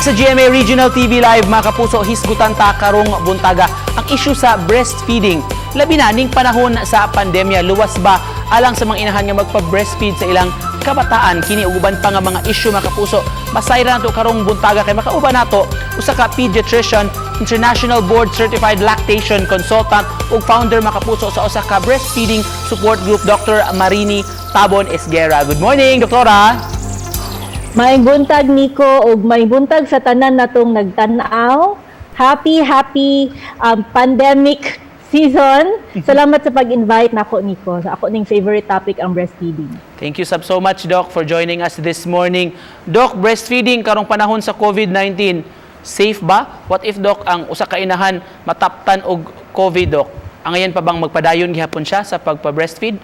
Balik sa GMA Regional TV Live, mga kapuso, hisgutan ta karong buntaga ang issue sa breastfeeding. Labi na ning panahon sa pandemya, luwas ba alang sa mga inahan nga magpa-breastfeed sa ilang kabataan? Kini uban pa nga mga issue, mga kapuso. Masayran nato karong buntaga kay makauban nato usa ka pediatrician, International Board Certified Lactation Consultant ug founder, mga kapuso, sa usa ka breastfeeding support group, Dr. Marini Tabon Esguera. Good morning, Doktora. May buntag Nico ug may buntag sa tanan natong nagtan-aw. Happy pandemic season. Salamat sa pag-invite nako, Nico. Sa ako ning favorite topic ang breastfeeding. Thank you so much, Doc, for joining us this morning. Doc, breastfeeding karong panahon sa COVID-19, safe ba? What if, Doc, ang usa ka inahan mataptan og COVID, Doc? Angayan pa bang magpadayon gihapon siya sa pagpa-breastfeed?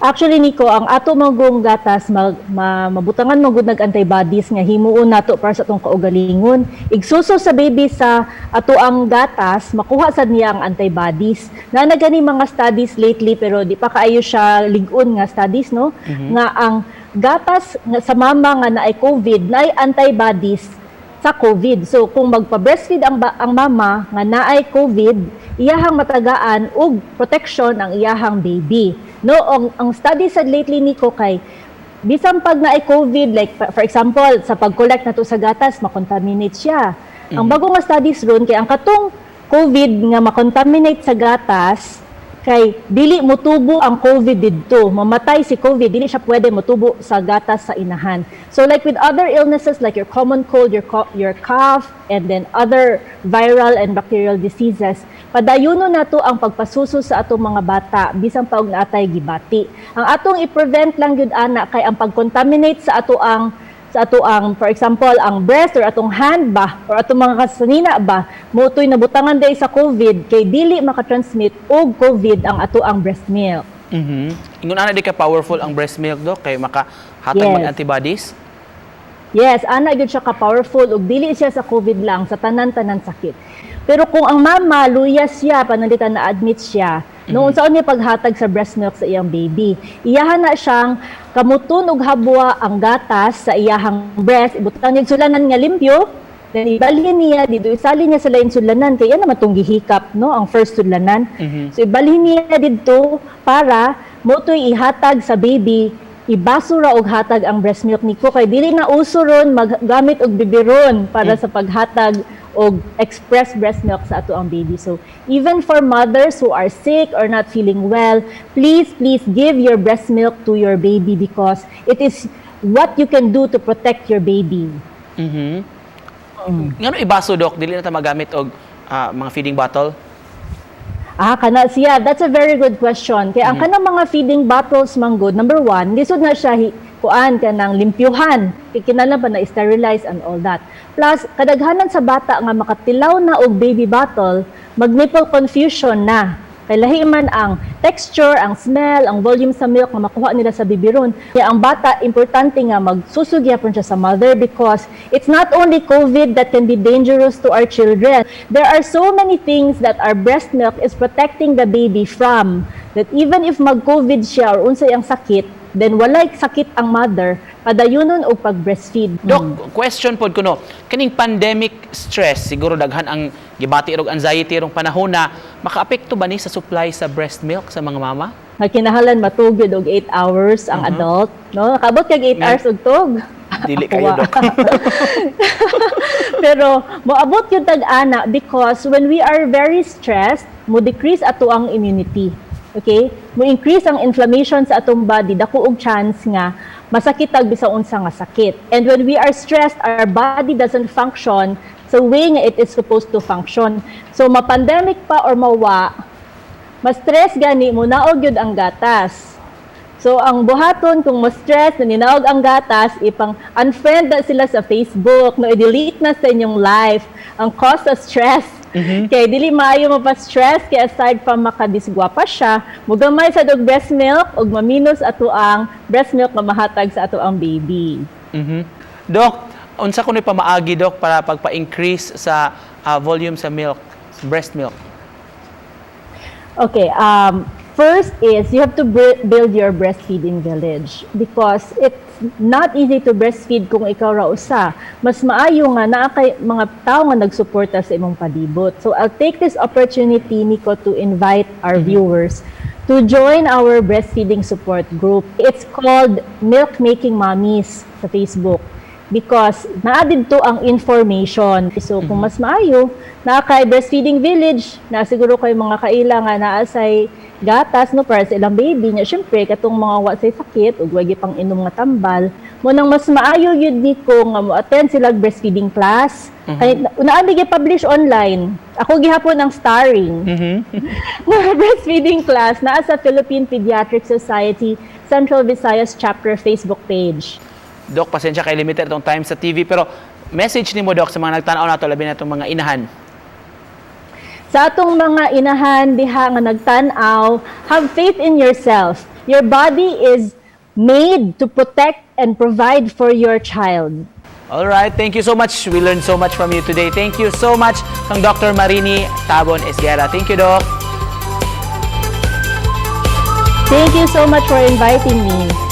Actually, Nico, ang ato magong gatas mabutangan magud nag antibodies nga himuon nato para sa atong kaugalingon. Igsuso sa baby sa ato ang gatas, makuha sad niya ang antibodies. Na nagani mga studies lately pero di pa kaayo siya lig-on nga studies, no? Nga ang gatas nga sa mama nga naay COVID, naay antibodies sa COVID. So kung magpa-breastfeed ang mama nga naay COVID, iyahang matagaan og protection ang iyahang baby. No, ang study sa lately, Nico, kay bisan pag naay COVID, like for example, sa pag-collect nato sa gatas, makontaminate siya. Ang bagong studies ron kay ang katong COVID nga makontaminate sa gatas, kay dili motubo ang COVID didto, mamatay si COVID, dili siya pwede motubo sa gatas sa inahan. So like with other illnesses like your common cold, your cough, and then other viral and bacterial diseases, padayuno nato ang pagpasuso sa atong mga bata bisan pa og naatay gibati. Ang atong i-prevent lang gyud ana kay ang pag-contaminate sa ato ang for example ang breast or atong hand ba or atong mga kasanina ba motoy nabutangan day sa COVID kay dili makatransmit og COVID ang ato ang breast milk. Ingon ana di ka powerful ang breast milk, Doc, kay makahatag mag antibodies? Yes, ana gyud siya ka powerful ug dili siya sa COVID lang, sa tanan-tanan sakit. Pero kung ang mama luyas siya panalitan na admit siya, noon sa niya paghatag sa breast milk sa iyang baby, iyahan na siyang kamuton og habwa ang gatas sa iyahang breast, ibutang niya sulanan nga limpyo, then ibalhin niya dito, isalin niya sa lain sulanan kaya naman tong gihikap, no, ang first sulanan. So ibalhin niya dito para motoy ihatag sa baby, ibasura og hatag ang breast milk, Nico, kay dili na uso ron maggamit og biberon para sa paghatag og express breast milk sa ato ang baby. So even for mothers who are sick or not feeling well, please give your breast milk to your baby because it is what you can do to protect your baby. Ngano ibaso, Doc, dili na ta magamit og mga feeding bottle? Kana siya. That's a very good question. Kaya ang kanang mga feeding bottles manggod, number one, lisod na siya kuan kanang limpyuhan. Kinahanglan pa na sterilize and all that. Plus, kadaghanan sa bata nga makatilaw na og baby bottle, mag-nipple confusion na. Kay lahi man ang texture, ang smell, ang volume sa milk nga makuha nila sa bibiron. Kaya ang bata, importante nga magsusugyapon siya sa mother because it's not only COVID that can be dangerous to our children. There are so many things that our breast milk is protecting the baby from. That even if mag-COVID siya or unsay ang sakit, then walay sakit ang mother, padayunon og pag-breastfeed. Doc, question pod kuno, kaning pandemic stress, siguro daghan ang gibati og anxiety rong panahon na makaapekto ba ni sa supply sa breast milk sa mga mama? Kinahanglan matugid og 8 hours ang adult, no? Kabot kag 8 hours og tug. Dili kayo, Doc. Pero moabot yun tag-ana because when we are very stressed, mo decrease ato ang immunity. Okay? Mo increase ang inflammation sa atong body, dako og chance nga masakit tag bisan unsa nga sakit. And when we are stressed, our body doesn't function sa way nga it is supposed to function. So ma-pandemic pa or mawa, ma-stress gani mo naog gyud ang gatas. So ang buhaton kung ma-stress na ninaog ang gatas, ipang unfriend na sila sa Facebook, no i-delete na sa inyong life ang cause of stress. Kaya dili maayo mapa-stress, kaya aside from makadisgwapa siya, mugamay sa dog breast milk ug maminos ato ang breast milk nga mahatag sa ato ang baby. Doc, unsa kunoy pamaagi, Doc, para pagpa-increase sa volume sa milk, breast milk? Okay, first is you have to build your breastfeeding village because it's not easy to breastfeed kung ikaw ra usa. Mas maayo nga naa kay mga tao nga nagsuporta sa imong palibot. So I'll take this opportunity, Nico, to invite our viewers to join our breastfeeding support group. It's called Milk Making Mommies sa Facebook because naadid to ang information. So kung mas maayo, naa kay breastfeeding village, na siguro kay mga kailangan naa say gatas no para sa ilang baby niya. Syempre katong mga wa say sakit ug wagi pang inom nga tambal, mo nang mas maayo yun Nico nga mo attend sila breastfeeding class. Kay unaan di publish online. Ako gihapon ang starring. Breastfeeding class naa sa Philippine Pediatric Society Central Visayas Chapter Facebook page. Dok, pasensya kay limited itong time sa TV, pero message ni mo, Dok, sa mga nagtanaw na ito, labi na itong mga inahan. Sa atong mga inahan diha nga nagtanaw, have faith in yourself. Your body is made to protect and provide for your child. All right, thank you so much. We learned so much from you today. Thank you so much kang Dr. Marini Tabon Esguera. Thank you, Doc. Thank you so much for inviting me.